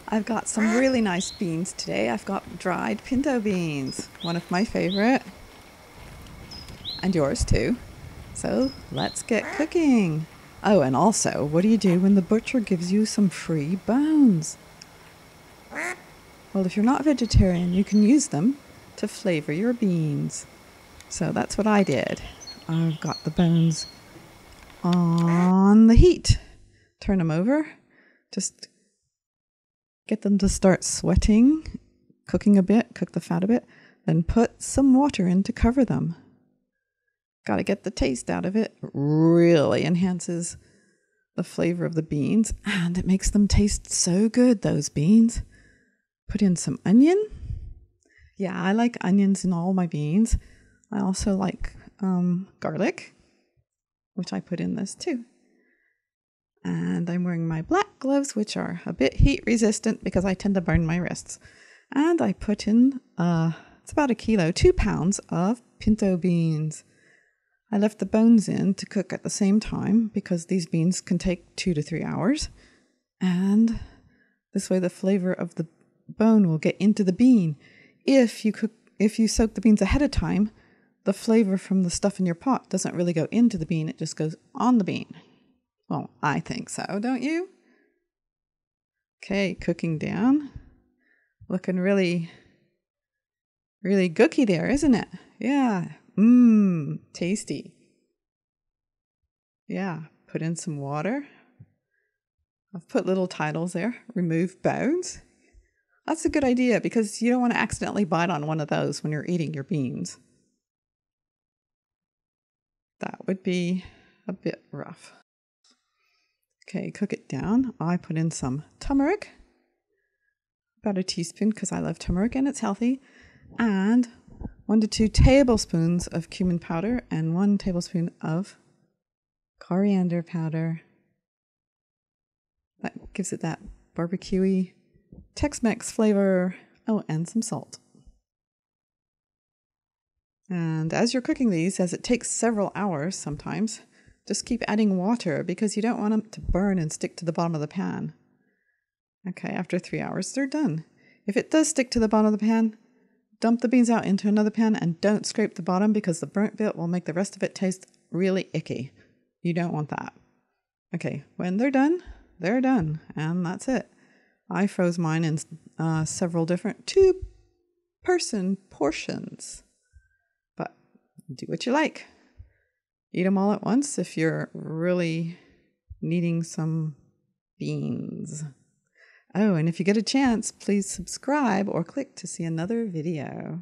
I've got some really nice beans today. I've got dried pinto beans, one of my favorite, and yours too. So let's get cooking. Oh, and also, what do you do when the butcher gives you some free bones? Well, if you're not vegetarian, you can use them to flavor your beans. So that's what I did. I've got the bones on the heat. Turn them over. Just get them to start sweating, cooking a bit, cook the fat a bit, then put some water in to cover them. Got to get the taste out of it. Really enhances the flavor of the beans, and it makes them taste so good, those beans. Put in some onion. Yeah, I like onions in all my beans. I also like garlic, which I put in this too. And I'm wearing my black gloves, which are a bit heat resistant because I tend to burn my wrists. And I put in, it's about 1 kilo, 2 pounds of pinto beans. I left the bones in to cook at the same time because these beans can take 2 to 3 hours. And this way the flavor of the bone will get into the bean. If you soak the beans ahead of time, the flavor from the stuff in your pot doesn't really go into the bean, it just goes on the bean. Well, I think so, don't you? Okay, cooking down. Looking really, really gooky there, isn't it? Yeah. Tasty. Yeah, put in some water. I've put little titles there. Remove bones. That's a good idea because you don't want to accidentally bite on one of those when you're eating your beans. That would be a bit rough. Okay, cook it down. I put in some turmeric, about 1 teaspoon because I love turmeric and it's healthy, and 1 to 2 tablespoons of cumin powder and 1 tablespoon of coriander powder. That gives it that barbecuey Tex-Mex flavor. Oh, and some salt. And as you're cooking these, as it takes several hours sometimes, just keep adding water because you don't want them to burn and stick to the bottom of the pan. Okay, after 3 hours, they're done. If it does stick to the bottom of the pan, dump the beans out into another pan and don't scrape the bottom because the burnt bit will make the rest of it taste really icky. You don't want that. Okay, when they're done, and that's it. I froze mine in several different 2-person portions, but do what you like. Eat them all at once if you're really needing some beans. Oh, and if you get a chance, please subscribe or click to see another video.